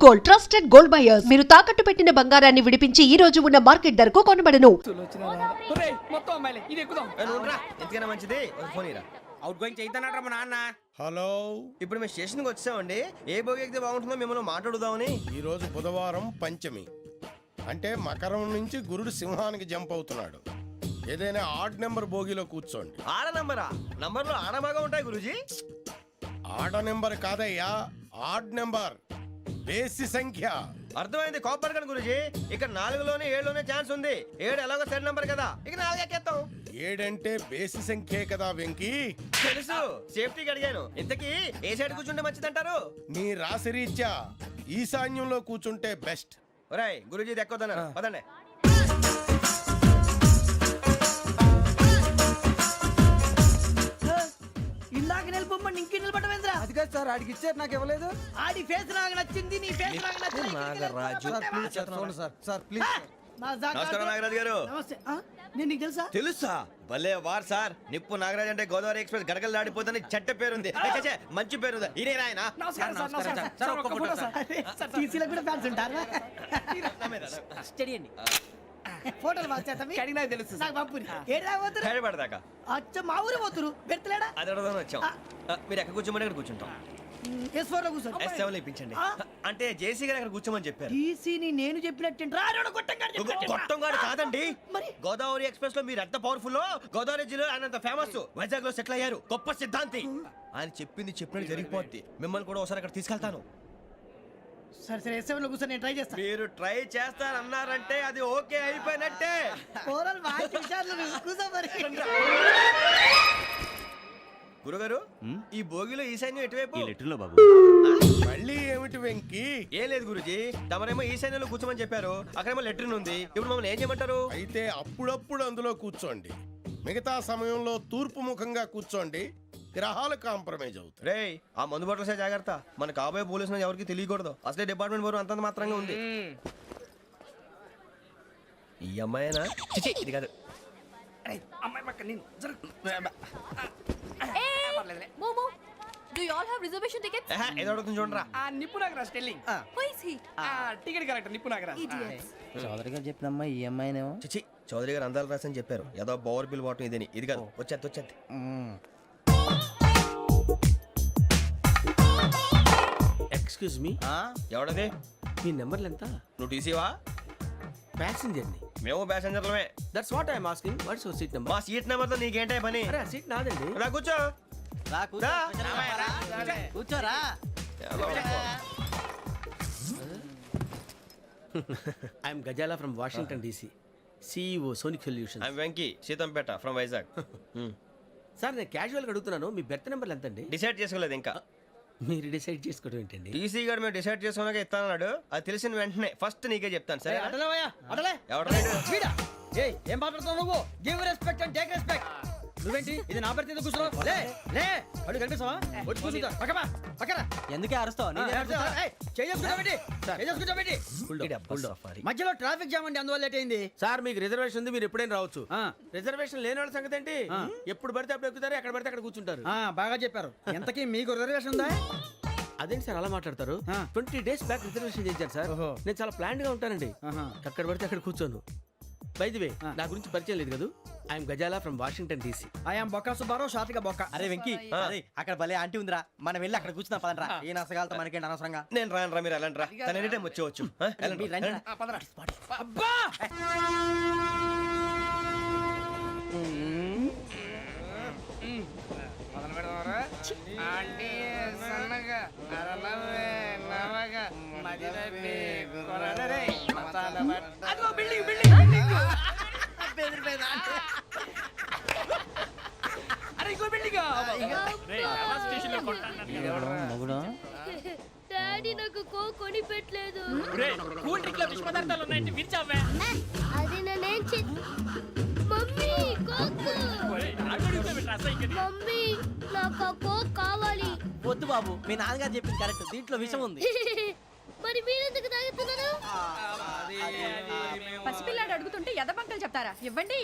Gold, trusted gold buyers. మీరు తాకట్టు పెట్టిన బంగారాన్ని విడిపించి ఈ రోజు ఉన్న మార్కెట్ ధరకు కొనబడను. మంచిది అవుట్ గోయింగ్ చేద్దానట్రా మా నాన్న. హలో, ఇప్పుడు మేము స్టేషన్కి వచ్చామండి. ఏ బోగి ఎక్కితే బాగుంటుందో మిమ్మల్ని మాట్లాడుదామని. ఈ రోజు బుధవారం పంచమి, అంటే మకరం నుంచి గురుడు సింహానికి జంప్ అవుతున్నాడు. ఏదైనా ఆడ్ నెంబర్ బోగిలో కూర్చోండి. ఆడ నంబరా? నంబర్లో ఆడ బాగా ఉంటాయి గురూజీ. ఆడ నెంబర్ కాదయ్యా, ఆడ్ నెంబర్, బేసి సంఖ్య. అర్థమైంది, కాపర్ కానీ గురూజీ. ఇక్కడ 4లోనే 7లోనే ఛాన్స్ ఉంది. 7 ఎలాగో సెడ్ నంబర్ కదా, ఇక 4 ఎక్కేస్తాం. 7 అంటే బేసి సంఖ్యే కదా వెంకీ. తెలుసు, సేఫ్టీకి అడిగాను. ఇంతకీ ఏ సైడ్ కూర్చుంటే మంచిదంటారు? నీ రాశి రీత్యా ఈశాన్యంలో కూర్చుంటే బెస్ట్. ఒరేయ్ గురూజీ దెక్కొద్దన్నారు, పదండి. ఇందాక నిలబొమ్మని ఇంకే నిలబడమేంద్రా? అది కాదు సార్, ఆడికి ఇచ్చారు, నాకు ఇవ్వలేదు. ఆడి ఫేస్ నాకు నచ్చింది, నీ ఫేస్ నాకు నచ్చింది. నాగరాజు. సార్ ప్లీజ్ సార్, చూడండి సార్, సార్ ప్లీజ్. నమస్కారం నాగరాజు గారు. నమస్తే. నేను నీకు తెలుసా? తెలుసా? భలే వార్ సార్. నిప్పు నాగరాజ్ అంటే గోదావరి ఎక్స్ప్రెస్ గడగలు దాడిపోతుంది చెట్ట పేరుంది. మంచి పేరుంది. ఇదే ఆయన. నమస్కారం సార్, నమస్కారం సార్. ఒక్క ఫోటో సార్. టీసీలో కూడా ఫ్యాన్స్ ఉంటారా? స్టడీ అండి. ఫోటోలు మార్చేస్తాం. నాకు తెలుసు. నాకు పంపుని. ఏడు రాబోతురు? హైదరాబాద్దాకా. అచ్చ మా ఊరు పోతురు. పెడతలేడా? అది అడగదామని వచ్చాం. మీరు ఎక్కడ కూర్చోమని అక్కడ కూర్చుంటాం. S4 లో కూర్చో. S7 లో ఇప్పించండి. అంటే జేసీ గారు అక్కడ కూర్చోమని చెప్పారు. టీసీని నేను చెప్పినట్టు గొట్టం గారు కాదండి. మరి? గోదావరి ఎక్స్ప్రెస్ లో మీరు ఎంత పవర్ఫుల్, గోదావరి జిల్లా ఆయన అంత ఫేమస్. వైజాగ్ లో సెటిల్ అయ్యారు. గొప్ప సిద్ధాంతి. ఆయన చెప్పింది చెప్పినట్టు జరిగిపోద్ది. మిమ్మల్ని కూడా ఒకసారి అక్కడ తీసుకెళ్తాను. సరే సరే, S7 లో కూర్చొని నేను ట్రై చేస్తాను. మీరు ట్రై చేస్తారన్నారంటే అది ఓకే అయిపోయినట్టే. కూరలు బాగా చూశారు. కూర్చో మరి. గురుగారు, ఈ భోగిలో ఈశాన్యం ఎటువైపు? బాబు మళ్ళీ ఏమిటి వెంకీ? ఏం లేదు గురుజీ, తమరేమో ఈశాన్యంలో కూర్చోమని చెప్పారు. అక్కడేమో లెట్రిన్ ఉంది. ఇప్పుడు మమ్మల్ని ఏం చేయమంటారు? అయితే అప్పుడప్పుడు అందులో కూర్చోండి. మిగతా సమయంలో తూర్పు ముఖంగా కూర్చోండి. గ్రహాలు కాంప్రమైజ్ అవుతాయి. రేయ్, ఆ మందు బాటలసే జాగ్రత్త. మన కాబోయే పోలీసులు ఎవరికి తెలియకూడదు. అసలే డిపార్ట్మెంట్ బోరు అంతంత మాత్రంగా ఉంది. ఈ అమ్మాయినా? చిచి, ఇది కాదు. అమ్మాయి పక్క నేను Momo, do you all have reservation tickets? ఏదో అడుగుతుంది చూడరా. నిప్పు Nagaraj telling. Who is he? Ticket correct నిప్పు నాగరాజ్. Idiots. చౌదరి గారు చెప్పినమ్మా ఈ అమ్మాయినేమో. చిచి, చౌదరి గారు అందాలు రాసని చెప్పారు. ఏదో బోర్ బిల్ బాటం ఇదని. ఇది కాదు, వచ్చేది. Excuse me, ఎవడది? మీ నెంబర్లు ఎంత? నువ్వు టీసీవా? ప్యాసింజర్ ని. మేము ప్యాసెంజర్లమే. That's what I'm asking. What's your seat number? మా సీట్ నెంబర్ తో నీకేంటే పని? అరే సీట్ నాదండి. రా కూర్చో. రా. కూర్చోరా. I'm Gazala from Washington DC, CEO Sonic Solutions. I'm Venky, Seethampeta from Vizag. Sir నేను క్యాజువల్గా అడుగుతున్నాను, మీ బెర్త్ నెంబర్లు ఎంత అండి? డిసైడ్ చేసుకోలేదు ఇంకా. మీరు డిసైడ్ చేసుకోవడం ఏంటండి? టీసీ గారు మేము డిసైడ్ చేసుకున్నాక ఇస్తానన్నాడు. అది తెలిసిన వెంటనే ఫస్ట్ నీకే చెప్తాను. సరే? అడలే. ఎవడరా? ఏం మాట్లాడుతున్నావు నువ్వు? Give respect and take respect. నువ్వేంటి ఇది నా పరిస్థితి కూర్చున్నావు? లే అడుగు కనిపిస్తావా? వచ్చి కూర్చుంటా. పక్కన ఎందుకే అరుస్తావు? మధ్యలో ట్రాఫిక్ జామ్ అండి, అందువల్ల లేట్ అయింది. సార్ మీకు రిజర్వేషన్ ఉంది, మీరు ఎప్పుడైనా రావచ్చు. రిజర్వేషన్ లేని వాళ్ళ సంగతి ఏంటి? ఎప్పుడు పడితే అప్పుడు ఎక్కుతారు, ఎక్కడ పడితే అక్కడ కూర్చుంటారు. బాగా చెప్పారు. ఎంతకీ మీకు రిజర్వేషన్ ఉందా? అదేంటి సార్ అలా మాట్లాడతారు? 20 days బ్యాక్ రిజర్వేషన్ చేశారు సార్. నేను చాలా ప్లాన్డ్ గా ఉంటానండి. అక్కడ పడితే అక్కడ కూర్చోను. బై ది వే, నా గురించి పరిచయం లేదు కదా. I'm Gazala from Washington DC. I'm Bokka Subbarao, షార్ట్గా బొక్క. అరే వెంకీ, అక్కడ భలే ఆంటీ ఉందిరా, మనం వెళ్ళి అక్కడ కూర్చున్నా పదనరా. ఏ నసగాలతో మనకేంటి అనవసరంగా. నేను రాను, మీరు వెళ్ళండి రా. తన ఎనీ టైం వచ్చేవచ్చు. అబ్బా డాడీ నాకు కొని పెట్టలేదు. అది నేనేం మమ్మీ మమ్మీ నాకు ఆ కోక్ కావాలి. వద్దు బాబు, మీ నాన్నగారు చెప్పింది కరెక్ట్, దీంట్లో విషయం ఉంది. మరి మీరెందుకు తాగుతున్నారు? పసిపిల్లాడు అడుగుతుంటే ఎదబంకలు చెప్తారా? ఇవ్వండి.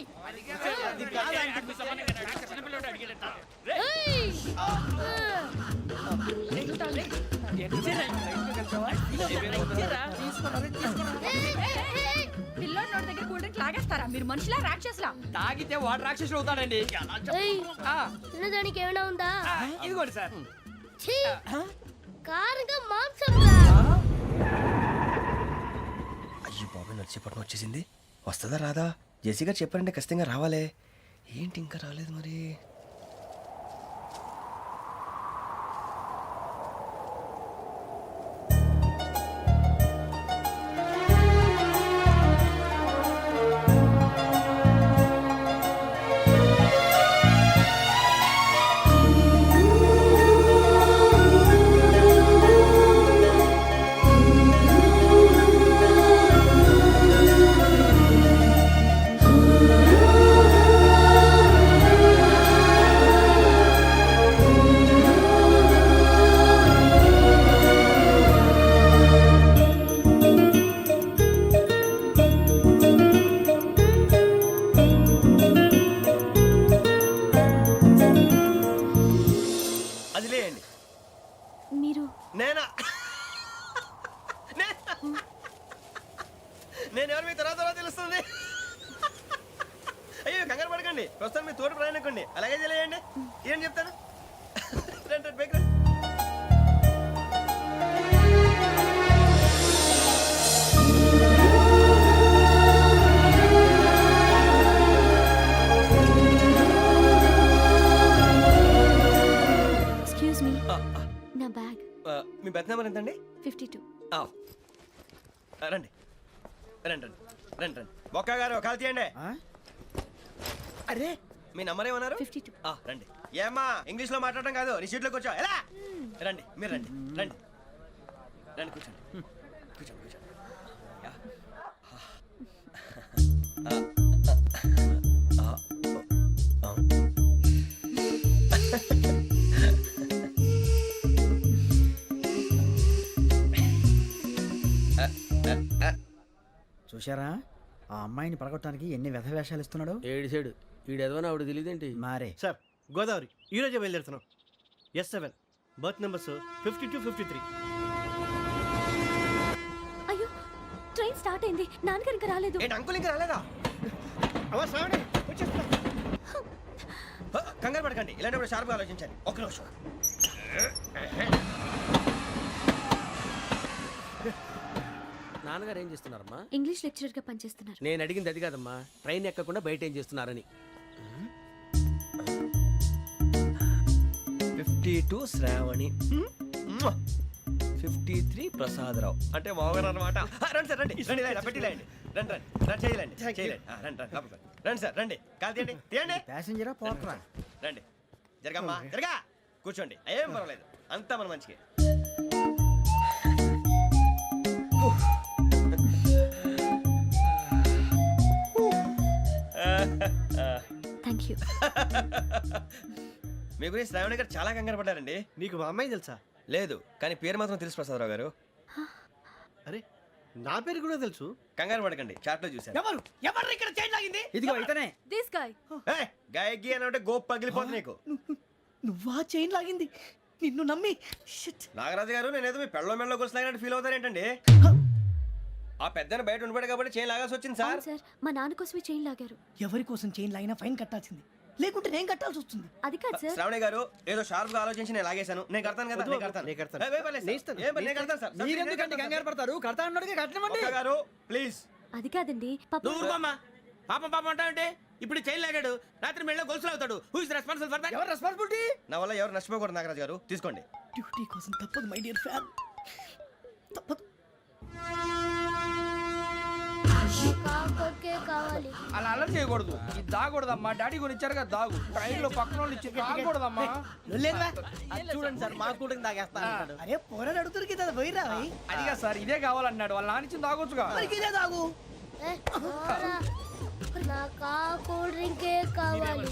పిల్లోడి నోటి దగ్గర కూల్ డ్రింక్ లాగేస్తారా మీరు మనుషులా రాక్షసులా తాగితే వాడు రాక్షసుడు అవుతాడండి తినడానికి ఏమైనా ఉందా ఇదిగోండి సార్ ఛీ! కారంగా మాంసం అయ్యో బాబాయ్ నడిచేపట్నం వచ్చేసింది. వస్తుందా రాదా? జేసీ గారు చెప్పారంటే ఖచ్చితంగా రావాలే. ఏంటి ఇంకా రాలేదు మరి? అది లేయండి. మీరు నేనా? నేను ఎవరు మీ తర్వాత తెలుస్తుంది. అయ్యో కంగారు పడకండి, ప్రస్తుతం మీ తోటి ప్రయాణకండి. అలాగే తెలియండి. ఏం చెప్తాను. రండి, రండి, బైక్ రండి. ఎక్స్క్యూజ్ మీ నా బ్యాగ్ మీ బెత్ నెంబర్ ఎంతండి? 52 రండి రండి రండి రండి రండి. బొక్క గారు కాల్ తీయండి. అరే మీ నంబర్ ఏమన్నారు? 52 రండి. ఏమ్మా ఇంగ్లీష్ లో మాట్లాడడం కాదు, నీ సీట్లో కూర్చో. ఎలా రండి, మీరు రండి రండి రండి, కూర్చోండి కూర్చోండి కూర్చోండి. యా. చూశారా ఆ అమ్మాయిని పడగొట్టడానికి ఎన్ని వ్యధ వేషాలు ఇస్తున్నాడు. ఏడు సైడు ఈడెదవని ఆవిడ తెలియదేంటి? మారే సార్ గోదావరి ఈరోజే బయలుదేరుతున్నాం. S7 berth numbers 52, 53. అయ్యో ట్రైన్ స్టార్ట్ అయింది, నాన్నగారు ఇంకా రాలేదు. ఏంటి అంకుల్ ఇంకా రాలేదా? అవ్వ శ్రావణి వచ్చేస్తున్నా. కంగారు పడకండి, ఇలాంటప్పుడు షార్ప్గా ఆలోచించండి. ఒక్క నిమిషం. నాన్నగారు ఏం చేస్తున్నారమ్మా? ఇంగ్లీష్ లెక్చరర్ గా పనిచేస్తున్నారు. నేను అడిగింది అది కాదమ్మా, ట్రైన్ ఎక్కకుండా బయట ఏం చేస్తున్నారని. 52 శ్రావణి, 53 ప్రసాదరావు అంటే మామగారు అనమాట. రండి సార్ రండి రండి, ఇలా పెట్టి లేండి. రండి రండి రండి, చేయలేండి చేయలేండి. రండి రండి లోపలికి రండి సార్, రండి కాలు తీయండి తీయండి. ప్యాసింజరా పోట్రా. రండి జరగమ్మా జరగా, కూర్చోండి. ఏం పర్వాలేదు, అంతా మన మంచిగా. Thank you. మీ గురించి శ్రావణి గారు చాలా కంగారు పడ్డారండి. నీకు మా అమ్మాయి తెలుసా? లేదు, కానీ పేరు మాత్రం తెలుసు ప్రసాదరావు గారు. అరే నా పేరు కూడా తెలుసు. కంగారు పడకండి, చాట్లో చూశాను. ఎవరు ఎవరు ఇక్కడ చైన్ లాగింది? ఇదిగో ఇతనే. This guy. గాయకి అని అంటే గోప్ పగిలిపోతుంది నీకు. నువ్వా చైన్ లాగింది? నిన్ను నమ్మి నాగరాజు గారు, నేనేదో మీ పెళ్ళ మెళ్ళ గురిసిలాగినట్టు ఫీల్ అవుతారేంటండి? ఆ పెద్దని బయట ఉండిపోయాడు కాబట్టి చైన్ లాగాల్సి వచ్చింది సార్. సార్ మా నాన్న కోసమే చైన్ లాగారు. ఎవరి కోసం చైన్ లాగినా ఫైన్ కట్టాల్సింది, లేకుంటే నేను కట్టాల్సి వస్తుంది. అది కాదు సార్. శ్రావణి గారు ఏదో షార్ప్ గా ఆలోచించి నేను లాగేశాను. నేను కడతాను కదా, నేను కడతాను. నేను కడతాను. ఏ, పర్లేదు సార్. ఏం పర్లేదు, నేను కడతాను సార్. మీరెందుకంటే కంగారు పడతారు? కడతా అన్నాడుగా కట్టమండి. ఒక్క గారు ప్లీజ్. అది కాదండి పాప. నువ్వు ఊరుకోమ్మా. పాపం పాపం అంటావంటే ఇప్పుడు చైన్ లాగాడు, రాత్రి మెళ్ళ గొలుసులు అవుతాడు. Who is responsible for that? ఎవరు రెస్పాన్సిబిలిటీ? నా వల్ల ఎవరు నష్టపోకూడదు నాగరాజు గారు, తీసుకోండి. డ్యూటీ కోసం తప్పదు మై డియర్ ఫ్యాన్, తప్పదు. కావాలి. అలా అలర్ చేయకూడదు. ఇది దాగకూడదమ్మా. డాడీ కొని ఇచ్చారు కదా దాగు. ట్రైన్ లో పక్కన వాళ్ళు ఇచ్చి దాగకూడదమ్మా. చూడండి సార్ మా కూడా తాగేస్తా. అరే పోరాడు అడుగుతారు కదా పోయిరా. అదిగా సార్ ఇదే కావాలన్నాడు. వాళ్ళ నానిచ్చింది తాగొచ్చుగా. ఇదే తాగు. నాకు కూల్ డ్రింకే కావాలి.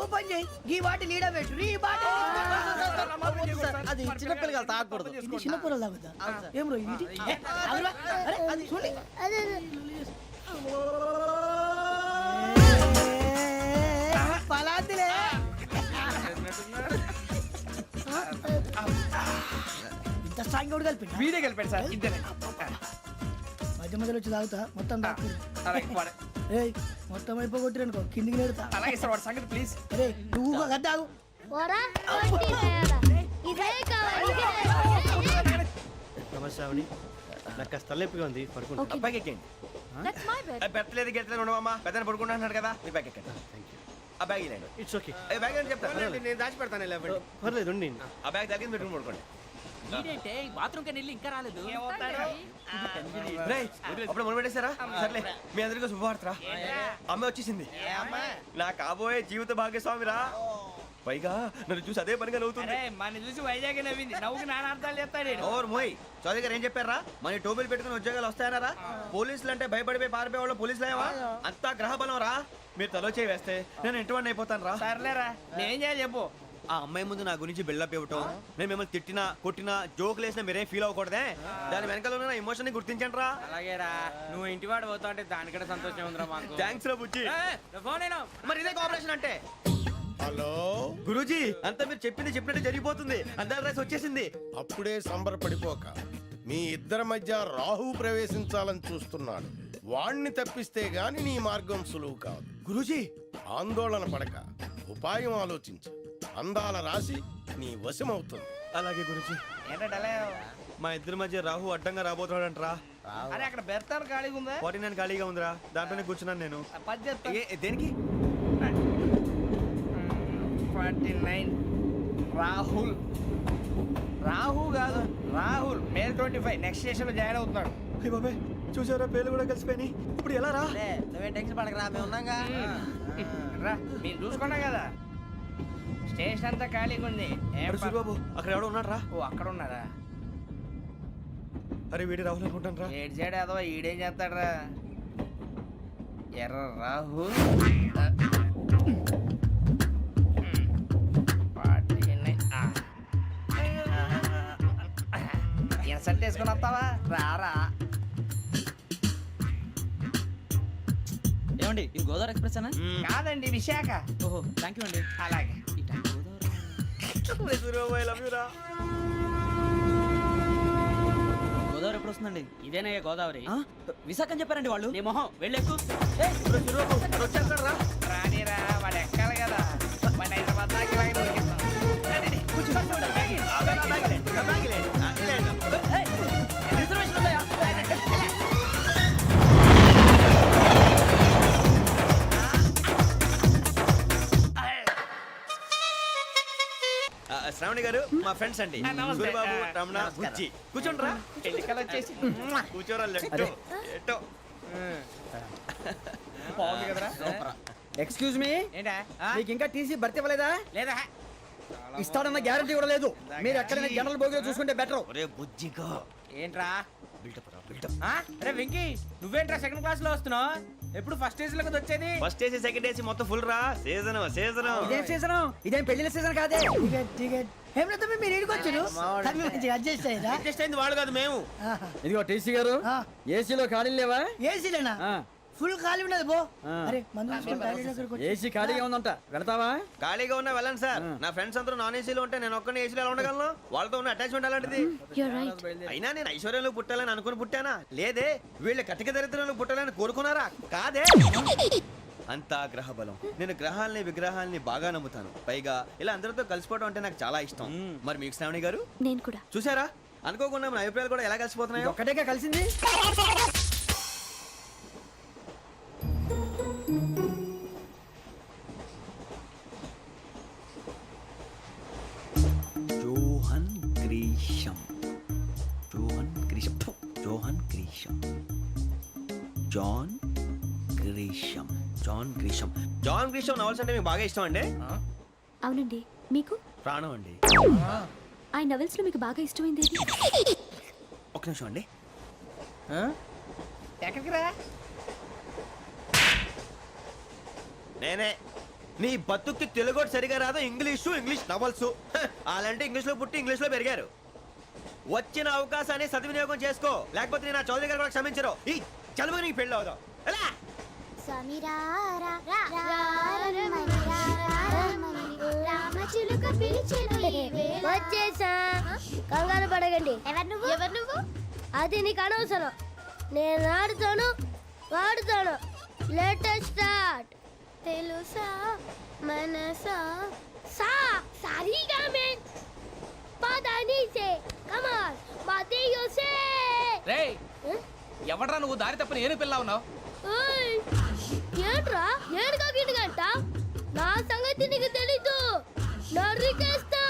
ఓ పని చేయి, ఈ బాటి లీడ పెట్టు. ఈ బాటి అది చిన్నపిల్లలు తాగకూడదు. ఇది చిన్న పొరలు తాగుతా. ఏం రో ఇది? అరే అది చూడండి. అదే పలాతిలే. స్ట్రాంగ్ కూడా కలిపి వీడే గెలిపాడు సార్ ఇద్దరే మధ్య మధ్యలో వచ్చి తాగుతా మొత్తం తాగు అలాగే వాడు- ఏయ్ మొత్తం అయిపోగొట్టిరనుకో కిందికి నేడుతా అలాగే సార్ వాడు సంగతి ప్లీజ్ అరే నువ్వు కదా తాగు నమస్తే ఆవిడ నాకు కాస్త తలెప్పిగా ఉంది పడుకుంటా అబ్బాయికి ఎక్కండి That's my bed. పెట్టలేదు గెట్టలేదు ఉండవమ్మా పెద్దని పడుకుంటున్నాడు కదా మీ బ్యాగ్ ఎక్కండి ఆ బ్యాగ్ ఇలాండి ఇట్స్ ఓకే బ్యాగ్ అని చెప్తాను నేను దాచి పెడతాను పర్లేదు ఉండి ఆ బ్యాగ్ తగ్గింది పెట్టుకుని పడుకోండి బాత్రూమ్ కి వెళ్ళి ఇంకా రాలేదు రేయ్, అప్పుడు మొదలు పెట్టేశారా సర్లే మీ అందరికీ శుభవార్తరా అమ్మ వచ్చేసింది నా కాబోయే జీవిత భాగ్యస్వామిరా పైగా నన్ను చూసి అదే పనిగా నవ్వుతుంది మన చూసి వైజాగ్ నవ్వింది నవ్వుకి నాన్న అర్థాలు చెప్తాడు ఓర్ మోయ్ చౌదరి గారు ఏం చెప్పారా మన టోబీలు పెట్టుకుని ఉద్యోగాలు వస్తాయనరా పోలీసులు అంటే భయపడిపోయి పారిపోయే వాళ్ళు పోలీసులు అయ్యావా అంతా గ్రహ బలం రా మీరు తలో చేయి వేస్తే నేను ఇంటివాడిని అయిపోతాను రా సర్లేరా నేనేం చేయాలి చెప్పు ఆ అమ్మాయి ముందు నా గురించి బిల్డప్ ఇవ్వటం నేను మిమ్మల్ని తిట్టినా కొట్టినా జోకులు వేసినా మీరేం ఫీల్ అవ్వకూడదే దాని వెనకాల ఉన్న ఎమోషన్ ని గుర్తించండి రా అలాగేరా నువ్వు ఇంటివాడు పోతా అంటే దానికంటే సంతోషం ఉందిరా మాకు థ్యాంక్స్ రా బుజ్జి ఫోన్ అయినా మరి ఇదే కోఆపరేషన్ అంటే హలో గురూజీ అంతా మీరు చెప్పింది చెప్పినట్టు జరిగిపోతుంది అందాల రైస్ వచ్చేసింది అప్పుడే సంబరపడిపోక మీ ఇద్దరి మధ్య రాహు ప్రవేశించాలని చూస్తున్నాడు వాణ్ణి తప్పిస్తే గాని నీ మార్గం సులువు కాదు గురూజీ ఆందోళన పడక ఉపాయం ఆలోచించు అందాల రాశి నీ వశమవుతుంది అలాగే గురూజీ ఏంటంటే మా ఇద్దరి మధ్య రాహు అడ్డంగా రాబోతున్నాడంటరా అరే అక్కడ బెర్తాను ఖాళీగా ఉందా 49 ఖాళీగా ఉందిరా దాంట్లోనే కూర్చున్నాను నేను పది చెప్తా దేనికి 49 రాహుల్ రాహు కాదు రాహుల్ మే 25 నెక్స్ట్ స్టేషన్ లో జాయిన్ అవుతున్నాడు అయ్య బాబాయ్ చూసారా పేర్లు కూడా కలిసిపోయినాయి ఇప్పుడు ఎలా రా నువ్వే టెన్షన్ పడకరా మేము ఉన్నాగా రా మీరు చూసుకున్నా కదా స్టేషన్ అంతా ఖాళీగా ఉంది సూరిబాబు అక్కడ ఎవడో ఉన్నాడు రా ఓ అక్కడ ఉన్నారా అరే వీడి రాహుల్ అనుకుంటాను రా ఏడు సైడ్ అదో ఈడేం చేస్తాడరా ఎర్ర రాహు ఇన్సల్ట్ వేసుకుని వస్తావా రారా ఏమండి ఇది గోదావరి ఎక్స్ప్రెస్ అనా కాదండి విశాఖ ఓహో థ్యాంక్ యూ అండి అలాగే సూరిబాబు ఐ లవ్ యూ రా గోదావరి ఎప్పుడు వస్తుందండి ఇదేనయ్య గోదావరి విశాఖ అని చెప్పారండి వాళ్ళు నీ మొహం వెళ్ళెక్కు సూరిబాబు వచ్చేస్తాడు రా రానిరా వాడు ఎక్కాలి కదా వాడిని హైదరాబాద్ దాకా ఇలాగే దొరికిస్తాం. రండి, రండి, కూర్చో. రిజర్వేషన్ ఉందా? శ్రావణి గారు మా ఫ్రెండ్స్ అండి నమస్తే. సూరిబాబు రమణ నమస్కారం. బుజ్జి కూర్చోండి రా ఎన్నికలు వచ్చేసి కూర్చోరా లెట్టో ఎట్టో బాగుంది కదరా ఎక్స్క్యూజ్ మీ ఏంటా మీకు ఇంకా టీసీ భర్తీ ఇవ్వలేదా లేదా ఇస్తాడన్న గ్యారంటీ కూడా లేదు మీరు ఎక్కడైనా జనరల్ బోగిలో చూసుకుంటే బెటర్ ఒరే బుజ్జిగా ఏంట్రా బిల్డప్ రా బిల్డప్ అరే వెంకీ నువ్వేంట్రా సెకండ్ క్లాస్ లో వస్తున్నావు ఎప్పుడు ఫస్ట్ ఏజ్ లో కదా వచ్చేది ఫస్ట్ ఏసీ సెకండ్ ఏసీ మొత్తం ఫుల్ రా సీజన్ సీజన్ ఇదేం సీజన్ ఇదేం పెళ్లిన సీజన్ కాదే టికెట్ టికెట్ ఏం లేదు మీరు ఇడికి వచ్చారు అడ్జస్ట్ అయ్యారా అడ్జస్ట్ అయింది వాళ్ళు కాదు మేము ఇదిగో టీసీ గారు ఏసీలో ఖాళీ లేవా ఏసీలేనా ఫుల్ ఖాళీ ఉన్నది బో అరే ఏసీ ఖాళీగా ఉందంట వెళతావా ఖాళీగా ఉన్నా వెళ్ళండి సార్ నా ఫ్రెండ్స్ అందరూ నాన్ ఏసీలో ఉంటే నేను ఒక్కనే ఏసీలో ఎలా ఉండగలను వాళ్ళతో ఉన్న అటాచ్మెంట్ అలాంటిది అయినా నేను ఐశ్వర్యంలో పుట్టాలని అనుకుని పుట్టానా లేదే వీళ్ళ కటిక దరిద్రంలో పుట్టాలని కోరుకున్నారా కాదే అంతా గ్రహ బలం నేను గ్రహాలని విగ్రహాలని బాగా నమ్ముతాను పైగా ఇలా అందరితో కలిసిపోవడం అంటే నాకు చాలా ఇష్టం మరి మీకు శ్రావణి గారు నేను కూడా చూసారా అనుకోకుండా మన అభిప్రాయాలు కూడా ఎలా కలిసిపోతున్నాయో ఒక్కటేగా కలిసింది Johan Grisham Johan Grisham Johan Grisham John Grisham John Grisham John Grisham novels అంటే మీకు బాగా ఇష్టం అండి అవునండి మీకు ప్రాణం అండి ఆ నవెల్స్ లో మీకు బాగా ఇష్టమైంది ఏది? ఒక నిమిషం అండి ఎక్కడికి రా నేనే నీ బతుక్కి తెలుగు సరిగా రాదు ఇంగ్లీష్ నవల్స్ అలాంటి ఇంగ్లీష్లో పుట్టి ఇంగ్లీష్లో పెరిగారు వచ్చిన అవకాశాన్ని సద్వినియోగం చేసుకో లేకపోతే నేను నా చౌదరి గారు కూడా క్షమించరు ఈ చదువు నీకు పెళ్ళి అవుదాం ఎలా స్వామి రా రా రా రా రా రా రా రా రా రా రా రా రా రామచిలుక పిలిచెను వచ్చేసా. కంగారు పడకండి. ఎవరు నువ్వు? అది నీకు అనవసరం. నేను ఆడుతాను వాడుతాను. Latest start. తెలుసా మనసా సా సారీగా మెన్ పదని సే కమాన్ మాదేయో సే. రేయ్ ఎవడ్రా నువ్వు దారి తప్పని ఏను పిల్ల ఉన్నావు? ఓయ్ ఏంట్రా ఏడుగా గిడుగంట? నా సంగతి నీకు తెలీదు. నరికేస్తా.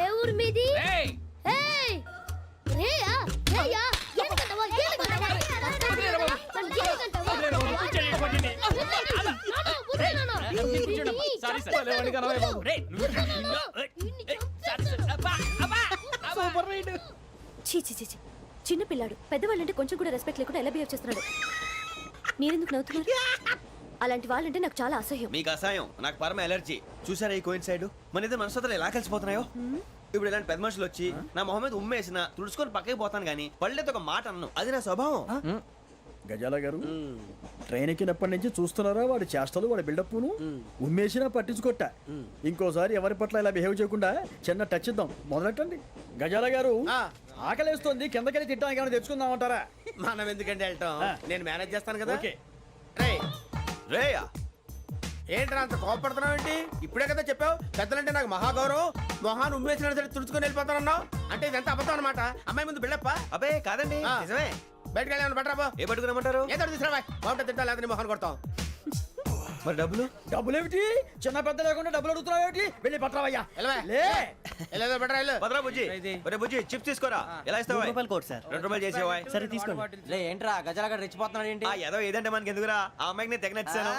ఏ ఊరు మీది? రేయ్ ఏయ్ రేయా రేయా ఏడుగంటవా ఏడుగంటవా చీ చీ చీ చీ. చిన్న పిల్లాడు పెద్దవాళ్ళంటే కొంచెం కూడా రెస్పెక్ట్ లేకుండా ఎలా బిహేవ్ చేస్తున్నాడు. మీరెందుకు నవ్వుతున్నారు? అలాంటి వాళ్ళంటే నాకు చాలా అసహ్యం. మీకు అసహాయం, నాకు పరమ ఎలర్జీ. చూసారా ఈ కోయిన్ సైడ్ మన ఇద్దరు మనస్తత్వాలు ఎలా కలిసిపోతున్నాయో. ఇప్పుడు ఇలాంటి పెద్ద మనుషులు వచ్చి నా మొహం మీద ఉమ్మేసిన తుడుచుకొని పక్కకి పోతాను కానీ పళ్ళేతో ఒక మాట అన్ను. అది నా స్వభావం. గజాల గారు ట్రైన్ ఎక్కినప్పటి నుంచి చూస్తున్నారా వాడి చేష్టలు వాడి బిల్డప్ను? ఉమ్మేసినా పట్టించుకోట. ఇంకోసారి ఎవరి పట్ల ఇలా బిహేవ్ చేయకుండా చిన్న టచ్ ఇద్దాం. మొదలెట్టండి. గజాల గారు ఆకలేస్తోంది, కిందకెళ్ళి తిట్టడానికి ఏమైనా తెచ్చుకుందామంటారా? మనం ఎందుకంటే వెళ్తాం, నేను మేనేజ్ చేస్తాను కదా. ఓకే. రేయా ఏంట్రా అంత కోపడుతున్నావు ఏంటి? ఇప్పుడే కదా చెప్పావు పెద్దలంటే నాకు మహాగౌరవం, మొహాన్ని ఉమ్మేసిన సరే తుడుచుకొని వెళ్ళిపోతానన్నావు. అంటే ఇదంతా అబద్ధం అనమాట. అమ్మాయి ముందు బిల్డప్ప. అబ్బే కాదండి, నిజమే. బయటకు వెళ్ళి బట్రాబో. ఏ పట్టుకురమ్మంటారు? ఏదో తీసుకురా బాగుంటే తింటా లేదా మొహాన్ని కొడతాం. మరి డబ్బులు? డబ్బులు ఏమిటి? చిన్న పెద్ద లేకుండా డబ్బులు అడుగుతున్నావు ఏమిటి? వెళ్ళి పట్టరావయ్యా. లే బట్రా వెళ్ళు. భద్రా బుజ్జి, ఒరే బుజ్జి చిప్స్ తీసుకోరా. ఎలా ఇస్తావా? Court sir. 2 రూపాయలు చేసేవా? సరే తీసుకోండి. ఏంట్రా గజాల రెచ్చిపోతున్నాడు ఏంటి? ఏదో ఏదంటే మనకి ఎందుకురా, ఆ అమ్మాయికి నేను తెగ నచ్చాను.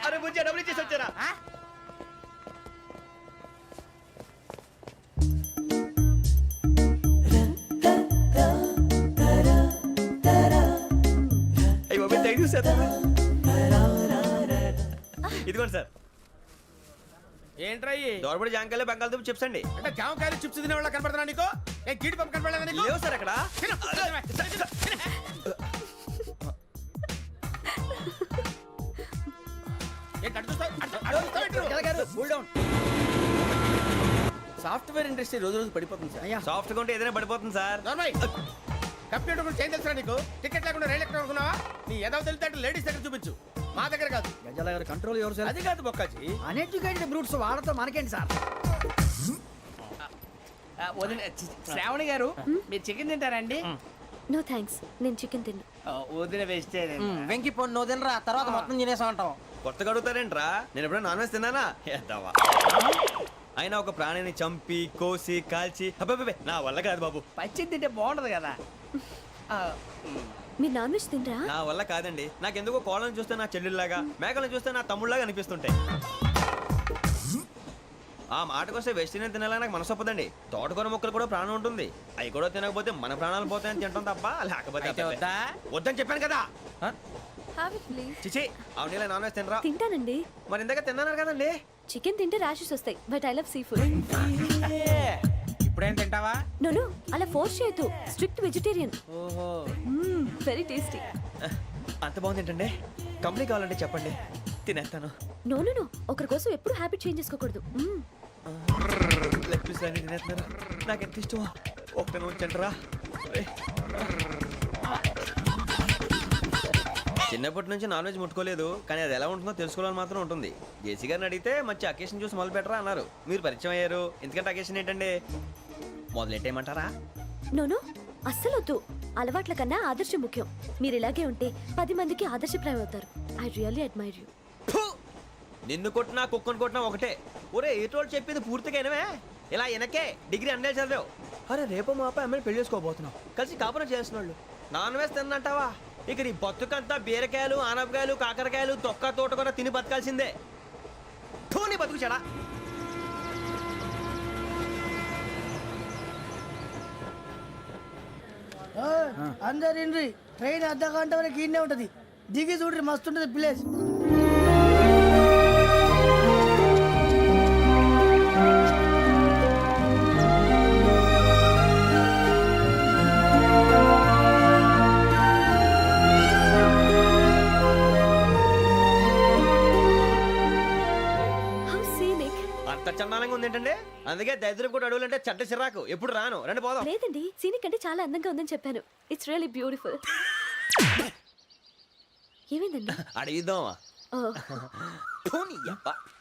అరే బుజ్జి డబ్బులు ఇచ్చేసి వచ్చారా? ఇదిగోండి సార్. ఏంట్రా దోరబడి జాంకాయలు బంగాళదుంప చిప్స్ అండి. అంటే జామకాయలు చిప్స్ తినే వాళ్ళ కనపడుతున్నా నీకు? ఏ గీడి పంపు కనపడలేదా నీకు? లేవు సార్ అక్కడ. సాఫ్ట్వేర్ ఇండస్ట్రీ రోజు రోజు పడిపోతుంది సార్. సాఫ్ట్ గా ఉంటే ఏదైనా పడిపోతుంది సార్. కంప్యూటర్ గురించి ఏం తెలుసా నీకు? టికెట్ లేకుండా రైలు ఎక్కడ అనుకున్నావా? నీ ఏదో తెలితే లేడీస్ దగ్గర చూపించు, మా దగ్గర కాదు. గజాల గారు కంట్రోల్ ఎవరు సార్? అది కాదు బొక్కాజీ. అన్ఎడ్యుకేటెడ్ బ్రూట్స్ వాళ్ళతో మనకేంటి సార్? శ్రావణి గారు మీరు చికెన్ తింటారండి? నో థ్యాంక్స్, నేను చికెన్ తిన్నా. వదిన వేస్తే వెంకి పొన్ను నువ్వు తినరా, తర్వాత మొత్తం తినేసా ఉంటాం. కొత్తగా అడుగుతారేంట్రా? నేను ఎప్పుడైనా నాన్ వెజ్ తిన్నానా? ఎద్దావా. అయినా ఒక ప్రాణిని చంపి కోసి కాల్చి అబ్బబ్బే నా వల్ల కాదు బాబు. పచ్చి తింటే బాగుంటది కదా. మీరు నాన్ వెజ్ తినరా? నా వల్ల కాదండి. నాకెందుకో కోళ్ళని చూస్తే నా చెల్లెళ్ళలాగా, మేకలను చూస్తే నా తమ్ముళ్ళలాగా అనిపిస్తుంటాయి. ఆ మాటకొస్తే వెస్టిరియన్ తినాలని నాకు మనసు ఒప్పదండి. తోటకూర మొక్కలు కూడా ప్రాణం ఉంటుంది. అవి కూడా తినకపోతే మన ప్రాణాలు పోతాయని తింటాం తప్ప లేకపోతే వద్దని చెప్పాను కదా. చిచి అవునీ నాన్ వెజ్ తినరా? తింటానండి. మరి ఇందాక తిన్నాను కదండి. చికెన్ తింటే ర్యాషెస్ వస్తాయి, but I love sea food. ఇప్పుడేం తింటావా? నో అలా ఫోర్స్ చేయొద్దు. Strict vegetarian. ఓహో వెరీ టేస్టీ. అంత బాగుంది ఏంటండి? కంప్లీట్ కావాలంటే చెప్పండి, తినేస్తాను. నో ఒకరి కోసం ఎప్పుడు హ్యాబిట్ చేంజ్ చేసుకోకూడదు. లెగ్ పీస్ అన్ని తినేస్తున్నారు. నాకు ఎంత ఇష్టమో. ఒకటే ఉంచండిరా. చిన్నప్పటి నుంచి నాన్ వెజ్ ముట్టుకోలేదు, కానీ అది ఎలా ఉంటుందో తెలుసుకోవాలని మాత్రం ఉంటుంది. జేసీ గారిని అడిగితే మంచి అకేషన్ చూసి మొదలు పెట్టరా అన్నారు. మీరు పరిచయం అయ్యారు, ఎందుకంటే అకేషన్ ఏంటండి? మొదలెట్టేయమంటారా? నో అస్సలు వద్దు. అలవాట్ల కన్నా ఆదర్శం ముఖ్యం. మీరు ఇలాగే ఉంటే 10 మందికి ఆదర్శప్రాయం అవుతారు. I really admire you. నిన్ను కొట్టినా కుక్కను కొట్టినా ఒకటే. ఒరే ఏటోళ్ళు చెప్పింది పూర్తిగా వినవే. ఇలా వెనకే డిగ్రీ అన్నే చదివావు. అరే రేపు మా అబ్బాయి అమ్మాయిని పెళ్లి చేసుకోబోతున్నావు, కలిసి కాపురం చేసిన వాళ్ళు నాన్ వెజ్ తిన్నంటావా? ఇక నీ బతుకంతా బీరకాయలు ఆనపకాయలు కాకరకాయలు తొక్క తోట కూడా తిని బతకాల్సిందే. నీ బతుకు చెడా. అందరు ఇండ్రి, ట్రైన్ అర్ధ గంట వరకు ఇన్నే ఉంటది. దిగి చూడ్రి, మస్తు ఉంటది ప్లేస్. అందుకే దరిద్రం కూడా అడవులు అంటే చెడ్డ చిరాకు. ఎప్పుడు రాను, రండి పోదాం. లేదండి సీని కంటే చాలా అందంగా ఉందని చెప్పాను. It's really beautiful. ఏమైందండి? అడిగిద్దామా? ఓ,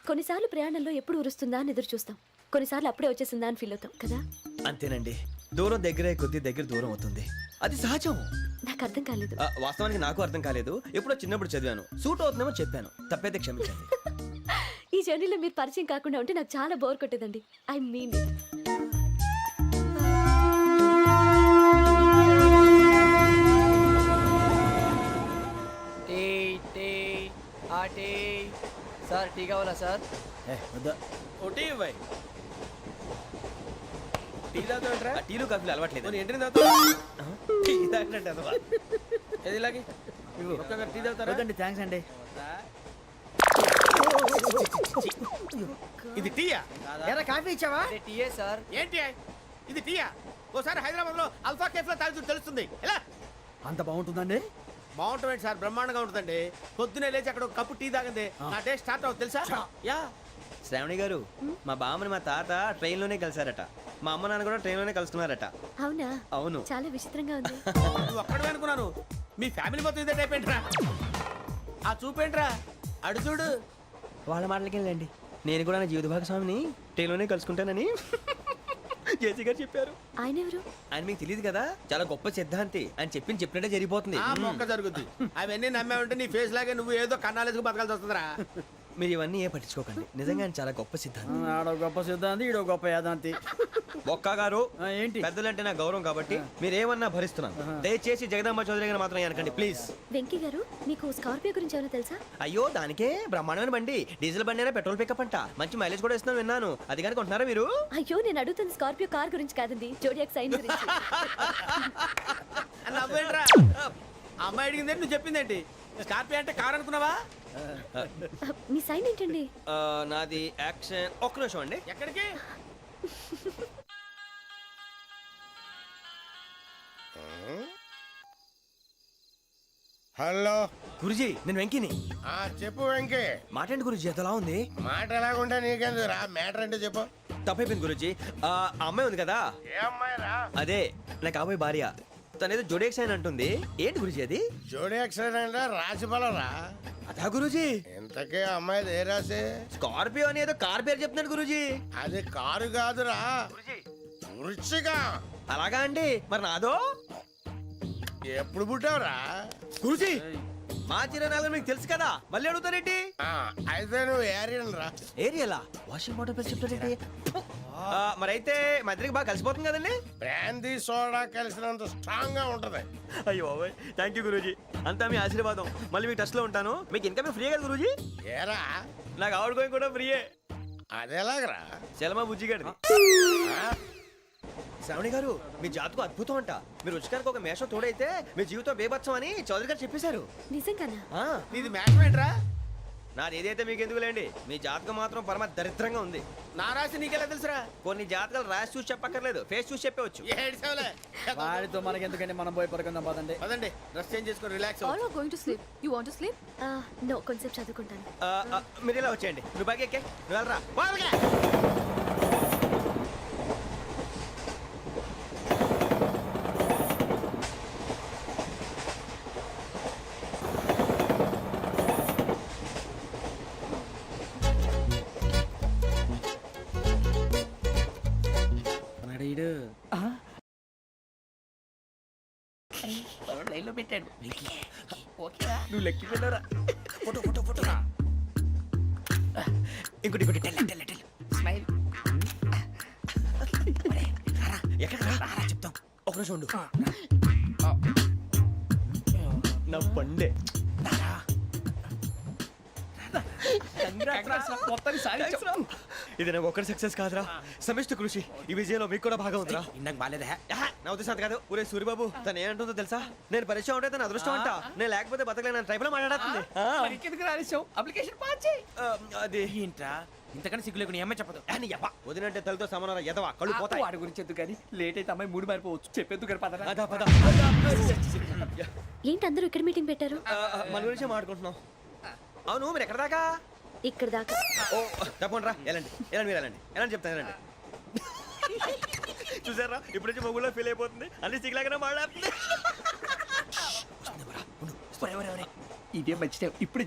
కొన్నిసార్లు ప్రయాణంలో ఎప్పుడు ఉరుస్తుందా అని ఎదురు చూస్తాం, కొన్నిసార్లు అప్పుడే వచ్చేసిందా అని ఫీల్ అవుతాం కదా. అంతేనండి, దూరం దగ్గరే కొద్ది దగ్గర దూరం అవుతుంది, అది సహజం. నాకు అర్థం కాలేదు. వాస్తవానికి నాకు అర్థం కాలేదు, ఎప్పుడో చిన్నప్పుడు చదివాను. సూట్ అవుతుందేమో చెప్పాను, తప్పైతే క్షమించండి. ఈ జర్నీలో మీరు పరిచయం కాకుండా ఉంటే నాకు చాలా బోర్ కొట్టేదండి. I mean it. Sir tea కావాలా సార్? ఒకటి ఇవ్వై. టీ తాగుతాంట్రా? టీలు కాఫీలు అలవాట్లేదు. ఏంటి తాగుతా? టీ తాగినట్టు అదవా. ఏది ఇలాగే ఒక్క టీ తాగుతారా? థ్యాంక్స్ అండి. ఇది టీయా? ఎరా కాఫీ ఇచ్చావా? టీయే సార్. ఏంటి ఇది టీయా? ఓసారి హైదరాబాద్ లో అల్ఫా కేఫ్ లో తాగుతూ తెలుస్తుంది. ఎలా అంత బాగుంటుందండి? బాగుంటుంది సార్, బ్రహ్మాండంగా ఉంటుందండి. పొద్దునే లేచి అక్కడ ఒక కప్పు టీ తాగింది నా డే స్టార్ట్ అవుతుంది తెలుసా? యా. శ్రావణి గారు, మా బామ్మని మా తాత ట్రైన్ లోనే కలిసారట, మా అమ్మ నాన్న కూడా ట్రైన్ లోనే కలుస్తున్నారట. అవునా? అవును. చాలా విచిత్రంగా ఉంది. నువ్వు ఒక్కడే అనుకున్నాను, మీ ఫ్యామిలీ మొత్తం ఇదే టైప్ ఏంట్రా? ఆ చూపేంట్రా, అడు చూడు. వాళ్ళ మాటలకి వెళ్ళండి, నేను కూడా నా జీవిత భాగస్వామిని ట్రైన్ లోనే కలుసుకుంటానని జేసీ గారు చెప్పారు. ఆయన ఎవరు? ఆయన మీకు తెలియదు కదా, చాలా గొప్ప సిద్ధాంతి. ఆయన చెప్పినట్టే జరిగిపోతుంది. ఆ మొక్క జరుగుద్ది. అవన్నీ నమ్మే ఉంటే నీ ఫేస్ లాగే నువ్వు ఏదో కన్నాలేసుకు బతకాల్సి వస్తుందిరా. మీరు ఇవన్నీ ఏ పట్టించుకోకండి, నిజంగా ఆయన చాలా గొప్ప సిద్ధాంతి. ఆడో గొప్ప సిద్ధాంతి, ఈడో గొప్ప యాదాంతి. ఒక్క గారు, ఏంటి? పెద్దలంటే నా గౌరవం కాబట్టి మీరేమన్నా భరిస్తున్నాను. దయచేసి జగదాంబ చౌదరి గారు మాత్రం అనకండి ప్లీజ్. వెంకీ గారు, మీకు స్కార్పియో గురించి ఏమైనా తెలుసా? అయ్యో దానికే బ్రహ్మాండమైన బండి, డీజిల్ బండి అయినా పెట్రోల్ పికప్ అంట, మంచి మైలేజ్ కూడా ఇస్తున్నాను విన్నాను. అది కానీ కొంటున్నారా మీరు? అయ్యో నేను అడుగుతుంది స్కార్పియో కార్ గురించి కాదండి, జోడియాక్ సైన్ గురించి. నవ్వేంట్రా? అమ్మాయి అడిగిందేంటి, నువ్వు చెప్పిందేంటి? స్కార్పియో అంటే కార్ అనుకున్నావా? మీ సైన్ ఏంటండి? నాది యాక్షన్. ఒక్క నిమిషం అండి. ఎక్కడికి? హలో గురుజీ, నేను వెంకిని. చెప్పు వెంకీ. మాటండి గురుజీ, ఎంతలా ఉంది? మాట ఎలాగుంటా నీకెందుకు రా, మ్యాటర్ అంటే చెప్పు. తప్పైపోయింది గురుజీ. ఆ అమ్మాయి ఉంది కదా, ఏ అమ్మాయి రా? అదే నా కాబోయే భార్య. తనేదో జోడేక్స్ అని అంటుంది. ఏంటి గురుజీ అది? జోడి యాక్సిడెంట్ రాసి బలరా? అదా గురుజీ. ఇంతకే అమ్మాయి ఏ రాసి? స్కార్పియో అని ఏదో కార్ పేరు చెప్తున్నాడు గురుజీ. అది కారు కాదురా, వృచ్చిక. అలాగా అండి, మరి నాదో? ఎప్పుడు పుట్టావురా? గురుజీ, మా చిరనాలు మీకు తెలుసు కదా, మళ్ళీ అడుగుతారేంటి? అయితే నువ్వు ఏరియన్ రా. ఏరియలా? వాషింగ్ వాటర్ పేరు చెప్తారేంటి? మరైతే మా ఇద్దరికి బాగా కలిసిపోతుంది కదండి. బ్రాందీ సోడా కలిసినంత స్ట్రాంగ్ గా ఉంటది. అయ్యో థ్యాంక్ యూ గురూజీ, అంతా మీ ఆశీర్వాదం. మళ్ళీ మీ టచ్ లో ఉంటాను. మీకు ఇంకా ఫ్రీ కదా గురూజీ? ఏరా, నాకు ఆవిడ గోయింగ్ కూడా ఫ్రీయే. అదేలాగరా? చలమా బుజ్జి గారిది. శ్రావణి గారు, మీ జాతకు అద్భుతం అంట. మీరు రుచికారికి ఒక మేషం తోడైతే మీ జీవితం బేబత్సం అని చౌదరి గారు చెప్పేశారు. నిజంగానా? నీది మ్యాచ్ ఏంట్రా? నాది ఏదైతే మీకు ఎందుకులేండి, మీ జాతకం మాత్రం పరమ దరిద్రంగా ఉంది. నా రాసి నీకెలా తెలుసురా? కొన్ని జాతకాలు రాసి చూసి చెప్పక్కర్లేదు, ఫేస్ చూసి చెప్పవచ్చు. ఏడ్చావులే. వాడితో మనకి ఎందుకంటే మనం పోయి పడుకుందాం పదండి. పదండి, డ్రెస్ చేంజ్ చేసుకొని relax All are going to sleep. You want to sleep? నో, కొంచెం చదువుకుంటాను. మీరు ఇలా వచ్చేయండి. నువ్వు బాగా ఎక్కే, నువ్వు వెళ్ళరా. లైన్లో పెట్టాడు. నువ్వు లెక్కి వెళ్ళరా. Photo photo photo. ఇంకోటి ఇంకోటి టెల్ టెల్ టెల్. స్మైల్. ఎక్కడ రా చెప్తాం. ఒక నిమిషం ఉండు. నా పండే. ఇది నాకు ఒక్కరి సక్సెస్ కాదురా, సమిష్టి కృషి. ఈ విజయంలో మీకు కూడా భాగం ఉందిరా. ఇందాక బాలేదా? నా ఉద్దేశం అంత కాదు. ఊరే సూరిబాబు, తను ఏమంటుందో తెలుసా? నేను పరిచయం ఉంటే తన అదృష్టం అంట, నేను లేకపోతే బతకలేను ట్రైబ్ లో మాట్లాడుతుంది. అప్లికేషన్ పాస్ చేయి. అది ఏంట్రా ఇంతకన్నా సిగ్గు లేకుండా ఏమై చెప్పదు. వదినంటే తలతో సమానం ఎదవా, కళ్ళు పోతాయి. వాడి గురించి ఎందుకు కానీ లేట్ అయితే అమ్మాయి మూడు మారిపోవచ్చు. చెప్పేందుకు కానీ పదరా. అదా పద. ఏంటి అందరూ ఇక్కడ మీటింగ్ పెట్టారు? మన గురించి మాట్లాడుకుంటున్నాం. అవును, మీరు ఎక్కడ దాకా? ఇక్కడ దాకా. ఓ తప్పకుండా రా, వెళ్ళండి వెళ్ళండి, మీరు వెళ్ళండి వెళ్ళండి చెప్తాను, వెళ్ళండి. చూసారా ఇప్పుడు నుంచి మొగుల్లో ఫీల్ అయిపోతుంది అన్ని సిగ్లాగానే మాట్లాడుతుంది. ఇదే మంచి ఇప్పుడు